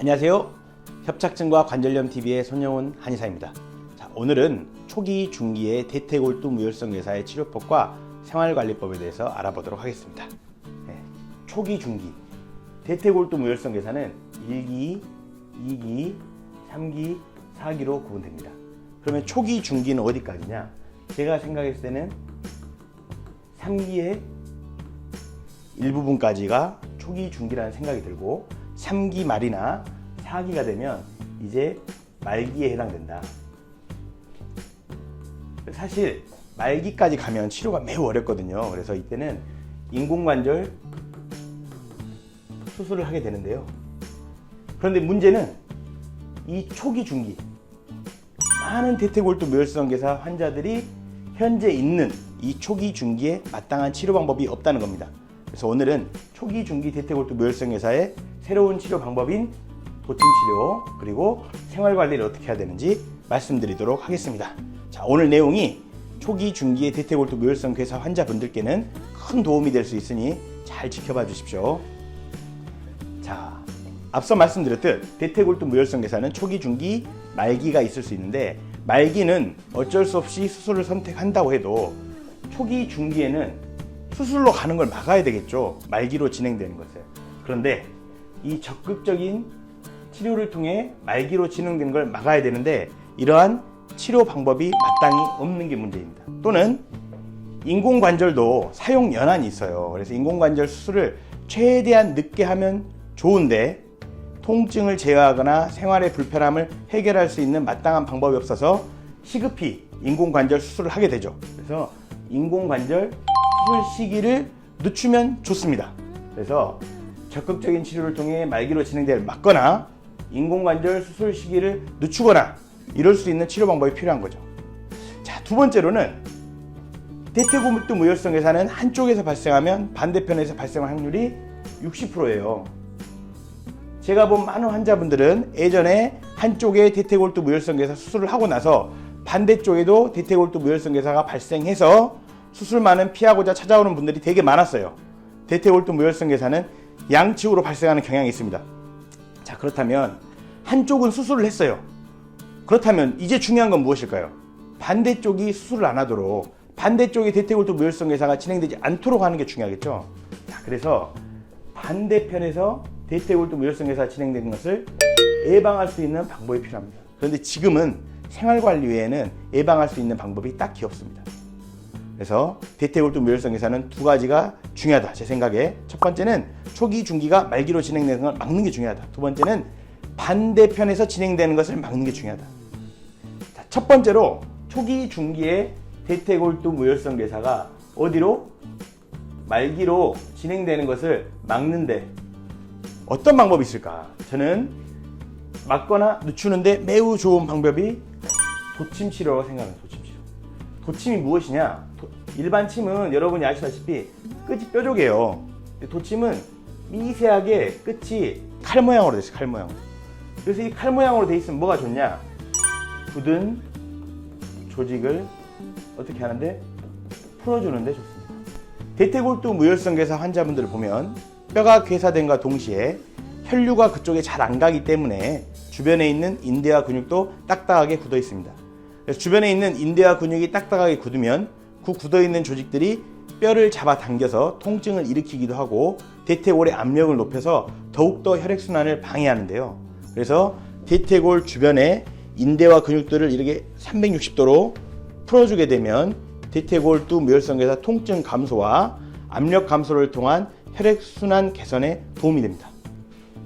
안녕하세요. 협착증과 관절염TV의 손영훈 한의사입니다. 자, 오늘은 초기, 중기의 대퇴골두 무혈성 괴사의 치료법과 생활관리법에 대해서 알아보도록 하겠습니다. 초기, 중기 대퇴골두 무혈성 괴사는 1기, 2기, 3기, 4기로 구분됩니다. 그러면 초기, 중기는 어디까지냐? 제가 생각했을 때는 3기의 일부분까지가 초기, 중기라는 생각이 들고 3기 말이나 4기가 되면 이제 말기에 해당된다. 사실 말기까지 가면 치료가 매우 어렵거든요. 그래서 이때는 인공관절 수술을 하게 되는데요. 그런데 문제는 이 초기, 중기 많은 대퇴골두 무혈성 괴사 환자들이 현재 있는 이 초기, 중기에 마땅한 치료 방법이 없다는 겁니다. 그래서 오늘은 초기, 중기 대퇴골두 무혈성 괴사의 새로운 치료 방법인 도침치료 그리고 생활관리를 어떻게 해야 되는지 말씀드리도록 하겠습니다. 자, 오늘 내용이 초기, 중기의 대퇴골두 무혈성 괴사 환자분들께는 큰 도움이 될 수 있으니 잘 지켜봐 주십시오. 자, 앞서 말씀드렸듯 대퇴골두 무혈성 괴사는 초기, 중기, 말기가 있을 수 있는데 말기는 어쩔 수 없이 수술을 선택한다고 해도 초기, 중기에는 수술로 가는 걸 막아야 되겠죠. 말기로 진행되는 것을. 그런데 이 적극적인 치료를 통해 말기로 진행되는 걸 막아야 되는데 이러한 치료 방법이 마땅히 없는 게 문제입니다. 또는 인공관절도 사용 연한이 있어요. 그래서 인공관절 수술을 최대한 늦게 하면 좋은데 통증을 제어하거나 생활의 불편함을 해결할 수 있는 마땅한 방법이 없어서 시급히 인공관절 수술을 하게 되죠. 그래서 인공관절 수술 시기를 늦추면 좋습니다. 그래서 적극적인 치료를 통해 말기로 진행될 막거나 인공관절 수술 시기를 늦추거나 이럴 수 있는 치료 방법이 필요한 거죠. 자, 두 번째로는 대퇴골두 무혈성 괴사는 한쪽에서 발생하면 반대편에서 발생할 확률이 60%예요. 제가 본 많은 환자분들은 예전에 한쪽에 대퇴골두 무혈성 괴사 수술을 하고 나서 반대쪽에도 대퇴골두 무혈성 괴사가 발생해서 수술만은 피하고자 찾아오는 분들이 되게 많았어요. 대퇴골두 무혈성 괴사는 양측으로 발생하는 경향이 있습니다. 자, 그렇다면 한쪽은 수술을 했어요. 그렇다면 이제 중요한 건 무엇일까요? 반대쪽이 수술을 안 하도록 반대쪽에 대퇴골두 무혈성 괴사가 진행되지 않도록 하는 게 중요하겠죠. 자, 그래서 반대편에서 대퇴골두 무혈성 괴사가 진행되는 것을 예방할 수 있는 방법이 필요합니다. 그런데 지금은 생활관리 외에는 예방할 수 있는 방법이 딱히 없습니다. 그래서 대퇴골두 무혈성 괴사는 두 가지가 중요하다. 제 생각에 첫 번째는 초기, 중기가 말기로 진행되는 걸 막는 게 중요하다. 두 번째는 반대편에서 진행되는 것을 막는 게 중요하다. 자, 첫 번째로 초기, 중기의 대퇴골두 무혈성 괴사가 어디로? 말기로 진행되는 것을 막는데 어떤 방법이 있을까? 저는 막거나 늦추는데 매우 좋은 방법이 도침치료라고 생각합니다. 도침이 무엇이냐? 일반 침은 여러분이 아시다시피 끝이 뾰족해요. 도침은 미세하게 끝이 칼 모양으로 되어 있어요. 칼 모양으로. 그래서 이 칼 모양으로 되어 있으면 뭐가 좋냐? 굳은 조직을 어떻게 하는데? 풀어주는데 좋습니다. 대퇴골두 무혈성 괴사 환자분들을 보면 뼈가 괴사됨과 동시에 혈류가 그쪽에 잘 안 가기 때문에 주변에 있는 인대와 근육도 딱딱하게 굳어 있습니다. 그래서 주변에 있는 인대와 근육이 딱딱하게 굳으면 그 굳어있는 조직들이 뼈를 잡아당겨서 통증을 일으키기도 하고 대퇴골의 압력을 높여서 더욱더 혈액순환을 방해하는데요. 그래서 대퇴골 주변에 인대와 근육들을 이렇게 360도로 풀어주게 되면 대퇴골두 무혈성 괴사 통증 감소와 압력 감소를 통한 혈액순환 개선에 도움이 됩니다.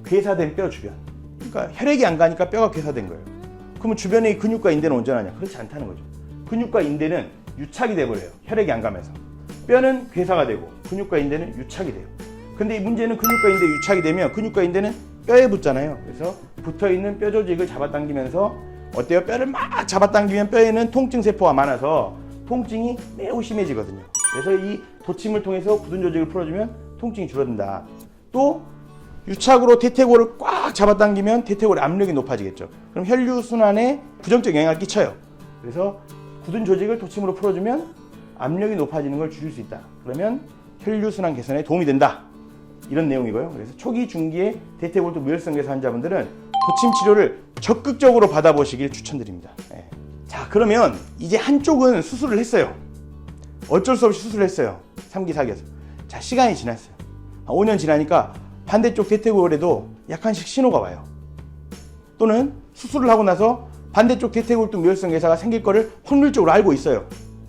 괴사된 뼈 주변. 그러니까 혈액이 안 가니까 뼈가 괴사된 거예요. 그러면 주변의 근육과 인대는 온전하냐? 그렇지 않다는 거죠. 근육과 인대는 유착이 돼버려요. 혈액이 안 가면서. 뼈는 괴사가 되고 근육과 인대는 유착이 돼요. 근데 이 문제는 근육과 인대 유착이 되면 근육과 인대는 뼈에 붙잖아요. 그래서 붙어있는 뼈 조직을 잡아당기면서 어때요? 뼈를 막 잡아당기면 뼈에는 통증세포가 많아서 통증이 매우 심해지거든요. 그래서 이 도침을 통해서 굳은 조직을 풀어주면 통증이 줄어든다. 또 유착으로 대퇴골을 꽉 잡아당기면 대퇴골의 압력이 높아지겠죠. 그럼 혈류순환에 부정적 영향을 끼쳐요. 그래서 굳은 조직을 도침으로 풀어주면 압력이 높아지는 걸 줄일 수 있다. 그러면 혈류순환 개선에 도움이 된다. 이런 내용이고요. 그래서 초기, 중기의 대퇴골두 무혈성 괴사 환자분들은 도침 치료를 적극적으로 받아보시길 추천드립니다. 예. 자, 그러면 이제 한쪽은 수술을 했어요. 어쩔 수 없이 수술을 했어요. 3기 4기에서. 자, 시간이 지났어요. 5년 지나니까 반대쪽 대퇴골에도 약간씩 신호가 와요. 또는 수술을 하고 나서 반대쪽 대퇴골두 무혈성 괴사가 생길 거를 확률적으로 알고 있어요.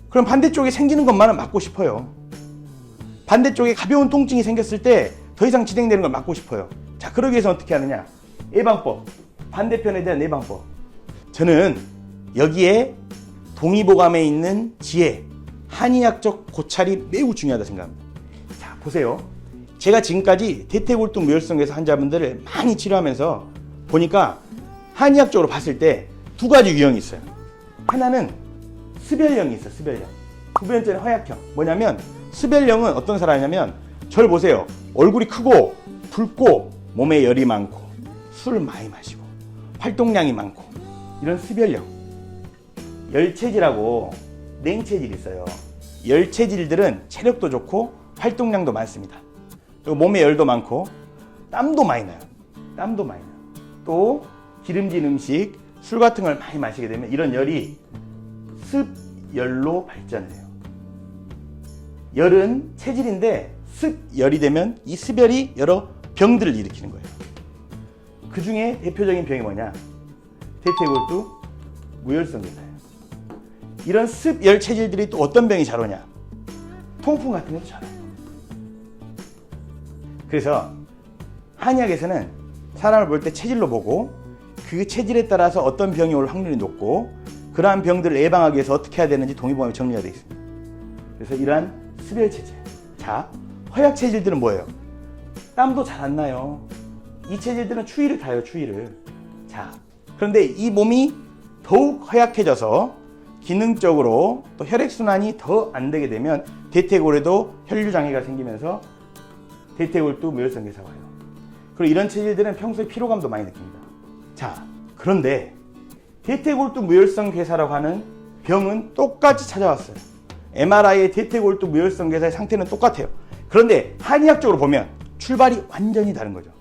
그럼 반대쪽에 생기는 것만은 막고 싶어요. 반대쪽에 가벼운 통증이 생겼을 때 더 이상 진행되는 걸 막고 싶어요. 자, 그러기 위해서 어떻게 하느냐? 예방법. 반대편에 대한 예방법. 저는 여기에 동의보감에 있는 지혜, 한의학적 고찰이 매우 중요하다 생각합니다. 자, 보세요. 제가 지금까지 대퇴골두 무혈성 괴사 환자분들을 많이 치료하면서 보니까 한의학적으로 봤을 때 두 가지 유형이 있어요. 하나는 스별형이 있어요. 스별형. 두 번째는 허약형. 뭐냐면 스별형은 어떤 사람이냐면 저를 보세요. 얼굴이 크고 붉고 몸에 열이 많고 술을 많이 마시고 활동량이 많고 이런 스별형. 열체질하고 냉체질이 있어요. 열체질들은 체력도 좋고 활동량도 많습니다. 그리고 몸에 열도 많고 땀도 많이 나요. 땀도 많이 나요. 또 기름진 음식, 술 같은 걸 많이 마시게 되면 이런 열이 습열로 발전을 해요. 열은 체질인데 습열이 되면 이 습열이 여러 병들을 일으키는 거예요. 그 중에 대표적인 병이 뭐냐? 대퇴골두 무혈성 괴사예요. 이런 습열 체질들이 또 어떤 병이 잘 오냐? 통풍 같은 것도 잘 와요. 그래서 한의학에서는 사람을 볼 때 체질로 보고 그 체질에 따라서 어떤 병이 올 확률이 높고 그러한 병들을 예방하기 위해서 어떻게 해야 되는지 동의보감에 정리가 되어 있습니다. 그래서 이러한 습열 체질. 자, 허약 체질들은 뭐예요? 땀도 잘 안 나요. 이 체질들은 추위를 타요, 추위를. 자, 그런데 이 몸이 더욱 허약해져서 기능적으로 또 혈액순환이 더 안 되게 되면 대퇴골에도 혈류장애가 생기면서 대퇴골두 무혈성 괴사가 와요. 그리고 이런 체질들은 평소에 피로감도 많이 느낍니다. 자, 그런데 대퇴골두 무혈성 괴사라고 하는 병은 똑같이 찾아왔어요. MRI의 대퇴골두 무혈성 괴사의 상태는 똑같아요. 그런데 한의학적으로 보면 출발이 완전히 다른 거죠.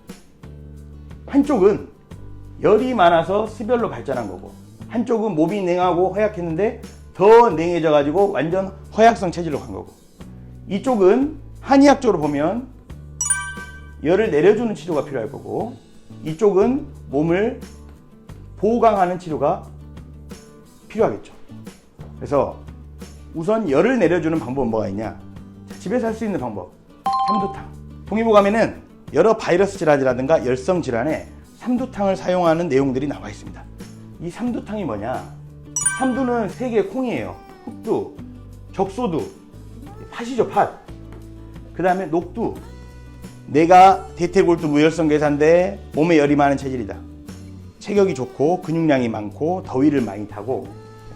한쪽은 열이 많아서 습열로 발전한 거고 한쪽은 몸이 냉하고 허약했는데 더 냉해져 가지고 완전 허약성 체질로 간 거고 이쪽은 한의학적으로 보면 열을 내려주는 치료가 필요할 거고 이쪽은 몸을 보강하는 치료가 필요하겠죠. 그래서 우선 열을 내려주는 방법은 뭐가 있냐? 집에서 할 수 있는 방법 삼두탕. 동의보감에는 여러 바이러스 질환이라든가 열성 질환에 삼두탕을 사용하는 내용들이 나와 있습니다. 이 삼두탕이 뭐냐? 삼두는 세 개의 콩이에요. 흑두, 적소두, 팥이죠, 팥. 그 다음에 녹두. 내가 대퇴골두 무혈성 괴사인데 몸에 열이 많은 체질이다. 체격이 좋고 근육량이 많고 더위를 많이 타고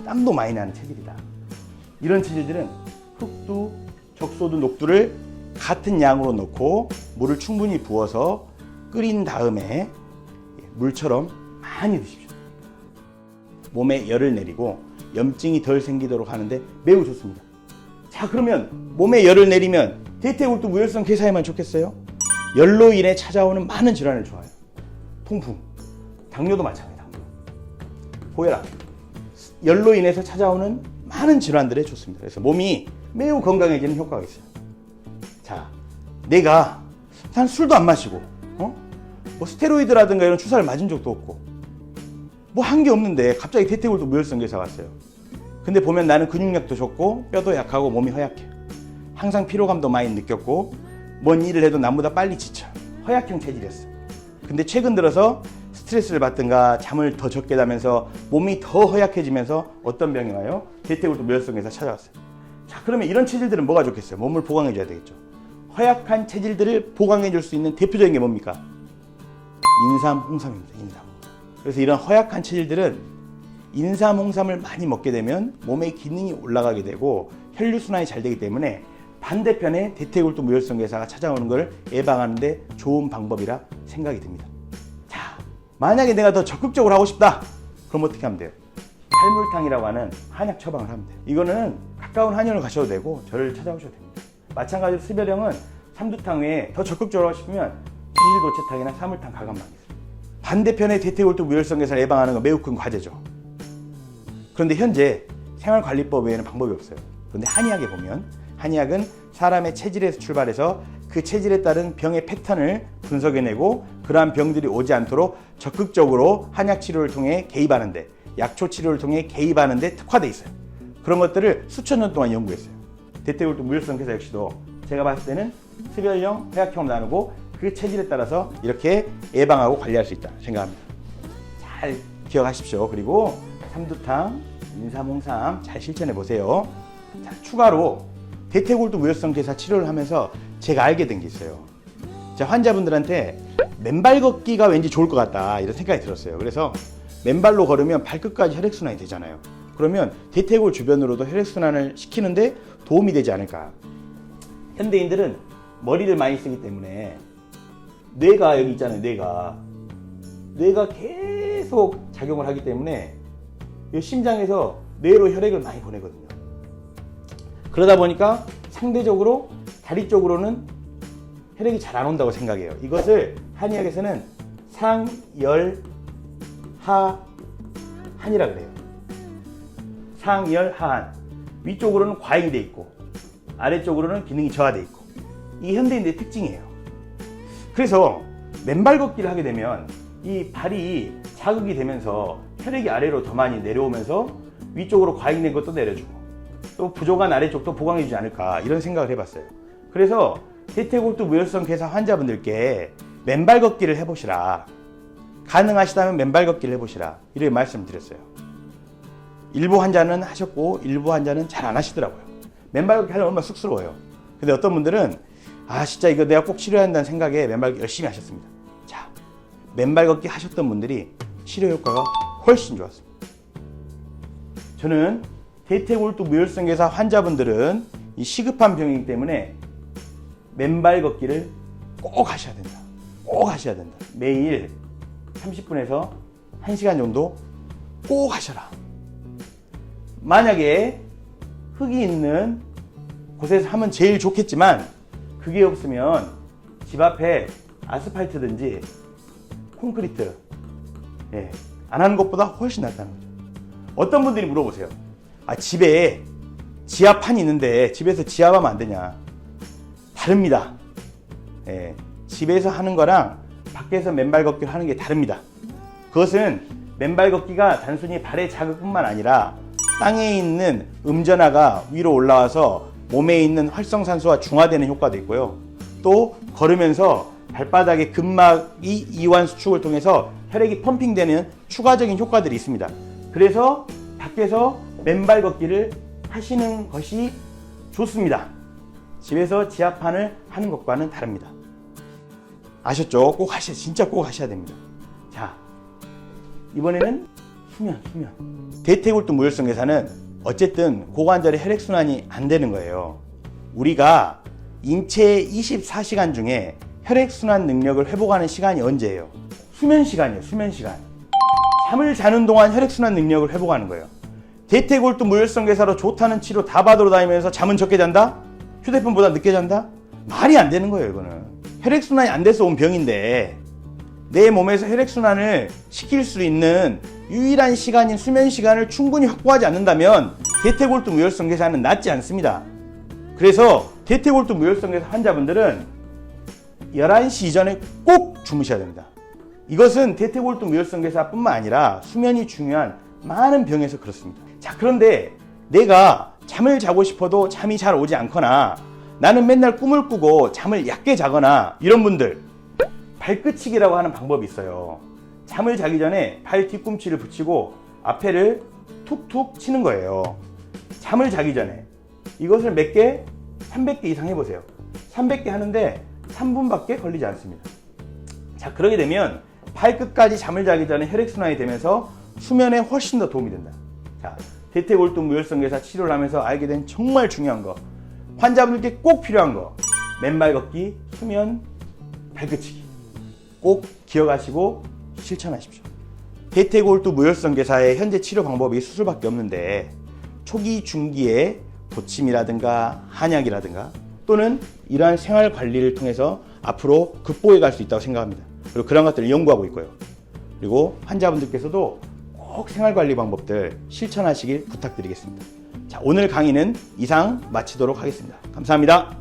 땀도 많이 나는 체질이다. 이런 체질들은 흑두, 적소두, 녹두를 같은 양으로 넣고 물을 충분히 부어서 끓인 다음에 물처럼 많이 드십시오. 몸에 열을 내리고 염증이 덜 생기도록 하는데 매우 좋습니다. 자, 그러면 몸에 열을 내리면 대퇴골두 무혈성 괴사에만 좋겠어요? 열로 인해 찾아오는 많은 질환을 좋아요. 통풍, 당뇨도 마찬가지다. 고혈압, 열로 인해서 찾아오는 많은 질환들에 좋습니다. 그래서 몸이 매우 건강해지는 효과가 있어요. 자, 내가 난 술도 안 마시고 뭐 스테로이드라든가 이런 주사를 맞은 적도 없고 뭐 한 게 없는데 갑자기 대퇴골두 무혈성 괴사가 왔어요. 근데 보면 나는 근육력도 좋고 뼈도 약하고 몸이 허약해. 항상 피로감도 많이 느꼈고 뭔 일을 해도 남보다 빨리 지쳐. 허약형 체질이었어. 근데 최근 들어서 스트레스를 받든가 잠을 더 적게 자면서 몸이 더 허약해지면서 어떤 병이 와요? 대퇴골두 무혈성 괴사 찾아왔어요. 자, 그러면 이런 체질들은 뭐가 좋겠어요? 몸을 보강해줘야 되겠죠. 허약한 체질들을 보강해줄 수 있는 대표적인 게 뭡니까? 인삼, 홍삼입니다. 인삼. 그래서 이런 허약한 체질들은 인삼, 홍삼을 많이 먹게 되면 몸의 기능이 올라가게 되고 혈류순환이 잘 되기 때문에 반대편에 대퇴골두 무혈성 괴사가 찾아오는 걸 예방하는 데 좋은 방법이라 생각이 듭니다. 자, 만약에 내가 더 적극적으로 하고 싶다. 그럼 어떻게 하면 돼요? 팔물탕이라고 하는 한약 처방을 하면 돼요. 이거는 가까운 한의원을 가셔도 되고 저를 찾아오셔도 됩니다. 마찬가지로 습열형은 삼두탕 외에 더 적극적으로 하고 싶으면 지질도체탕이나 사물탕 가감만 있어요. 반대편에 대퇴골두 무혈성 괴사를 예방하는 건 매우 큰 과제죠. 그런데 현재 생활관리법 외에는 방법이 없어요. 그런데 한의학에 보면 한의학은 사람의 체질에서 출발해서 그 체질에 따른 병의 패턴을 분석해내고 그러한 병들이 오지 않도록 적극적으로 한약 치료를 통해 개입하는데, 약초 치료를 통해 개입하는데 특화되어 있어요. 그런 것들을 수천 년 동안 연구했어요. 대퇴골두 무혈성 괴사 역시도 제가 봤을 때는 습열형, 회학형으로 나누고 그 체질에 따라서 이렇게 예방하고 관리할 수 있다 생각합니다. 잘 기억하십시오. 그리고 삼두탕, 인삼홍삼 잘 실천해 보세요. 자, 추가로 대퇴골두 무혈성 괴사 치료를 하면서 제가 알게 된 게 있어요. 자, 환자분들한테 맨발 걷기가 왠지 좋을 것 같다 이런 생각이 들었어요. 그래서 맨발로 걸으면 발끝까지 혈액순환이 되잖아요. 그러면 대퇴골 주변으로도 혈액순환을 시키는데 도움이 되지 않을까. 현대인들은 머리를 많이 쓰기 때문에 뇌가 여기 있잖아요. 뇌가 계속 작용을 하기 때문에 심장에서 뇌로 혈액을 많이 보내거든요. 그러다 보니까 상대적으로 다리 쪽으로는 혈액이 잘 안 온다고 생각해요. 이것을 한의학에서는 상열하한이라 그래요. 상열하한. 위쪽으로는 과잉이 돼 있고 아래쪽으로는 기능이 저하돼 있고, 이 현대인들의 특징이에요. 그래서 맨발 걷기를 하게 되면 이 발이 자극이 되면서 혈액이 아래로 더 많이 내려오면서 위쪽으로 과잉된 것도 내려주고 또 부족한 아래쪽도 보강해주지 않을까 이런 생각을 해봤어요. 그래서 대퇴골두 무혈성 괴사 환자분들께 맨발 걷기를 해보시라, 가능하시다면 맨발 걷기를 해보시라 이렇게 말씀드렸어요. 일부 환자는 하셨고 일부 환자는 잘 안 하시더라고요. 맨발 걷기 하려면 얼마나 쑥스러워요. 근데 어떤 분들은 진짜 이거 내가 꼭 치료해야 한다는 생각에 맨발 걷기 열심히 하셨습니다. 자, 맨발 걷기 하셨던 분들이 치료 효과가 훨씬 좋았습니다. 저는 대퇴골두 무혈성 괴사 환자분들은 이 시급한 병이기 때문에 맨발 걷기를 꼭 하셔야 된다. 꼭 하셔야 된다. 매일 30분에서 1시간 정도 꼭 하셔라. 만약에 흙이 있는 곳에서 하면 제일 좋겠지만 그게 없으면 집 앞에 아스팔트든지 콘크리트 안 하는 것보다 훨씬 낫다는 거죠. 어떤 분들이 물어보세요. 집에 지하판이 있는데 집에서 지하하면 안 되냐. 다릅니다. 집에서 하는 거랑 밖에서 맨발 걷기를 하는 게 다릅니다. 그것은 맨발 걷기가 단순히 발의 자극뿐만 아니라 땅에 있는 음전하가 위로 올라와서 몸에 있는 활성산소가 중화되는 효과도 있고요. 또 걸으면서 발바닥의 근막이 이완 수축을 통해서 혈액이 펌핑되는 추가적인 효과들이 있습니다. 그래서 밖에서 맨발 걷기를 하시는 것이 좋습니다. 집에서 지하판을 하는 것과는 다릅니다. 아셨죠? 꼭 하셔야, 진짜 꼭 하셔야 됩니다. 자, 이번에는 수면. 대퇴골두 무혈성 괴사는 어쨌든 고관절의 혈액순환이 안 되는 거예요. 우리가 인체의 24시간 중에 혈액순환 능력을 회복하는 시간이 언제예요? 수면 시간이에요. 수면 시간. 잠을 자는 동안 혈액순환 능력을 회복하는 거예요. 대퇴골두 무혈성 괴사로 좋다는 치료 다 받으러 다니면서 잠은 적게 잔다? 휴대폰보다 늦게 잔다? 말이 안 되는 거예요. 이거는 혈액순환이 안 돼서 온 병인데 내 몸에서 혈액순환을 시킬 수 있는 유일한 시간인 수면 시간을 충분히 확보하지 않는다면 대퇴골두 무혈성 괴사는 낫지 않습니다. 그래서 대퇴골두 무혈성 괴사 환자분들은 11시 이전에 꼭 주무셔야 됩니다. 이것은 대퇴골두 무혈성 괴사뿐만 아니라 수면이 중요한 많은 병에서 그렇습니다. 자, 그런데 내가 잠을 자고 싶어도 잠이 잘 오지 않거나 나는 맨날 꿈을 꾸고 잠을 얕게 자거나 이런 분들, 발끝치기라고 하는 방법이 있어요. 잠을 자기 전에 발 뒤꿈치를 붙이고 앞에를 툭툭 치는 거예요. 잠을 자기 전에. 이것을 몇 개? 300개 이상 해보세요. 300개 하는데 3분밖에 걸리지 않습니다. 자, 그러게 되면 발끝까지 잠을 자기 전에 혈액순환이 되면서 수면에 훨씬 더 도움이 된다. 자, 대퇴골두 무혈성 괴사 치료를 하면서 알게 된 정말 중요한 거, 환자분들께 꼭 필요한 거, 맨발 걷기, 수면, 발끝치기 꼭 기억하시고 실천하십시오. 대퇴골두 무혈성 괴사의 현재 치료 방법이 수술밖에 없는데 초기 중기에 도침이라든가 한약이라든가 또는 이러한 생활 관리를 통해서 앞으로 극복해 갈 수 있다고 생각합니다. 그리고 그런 것들을 연구하고 있고요. 그리고 환자분들께서도 꼭 생활관리 방법들 실천하시길 부탁드리겠습니다. 자, 오늘 강의는 이상 마치도록 하겠습니다. 감사합니다.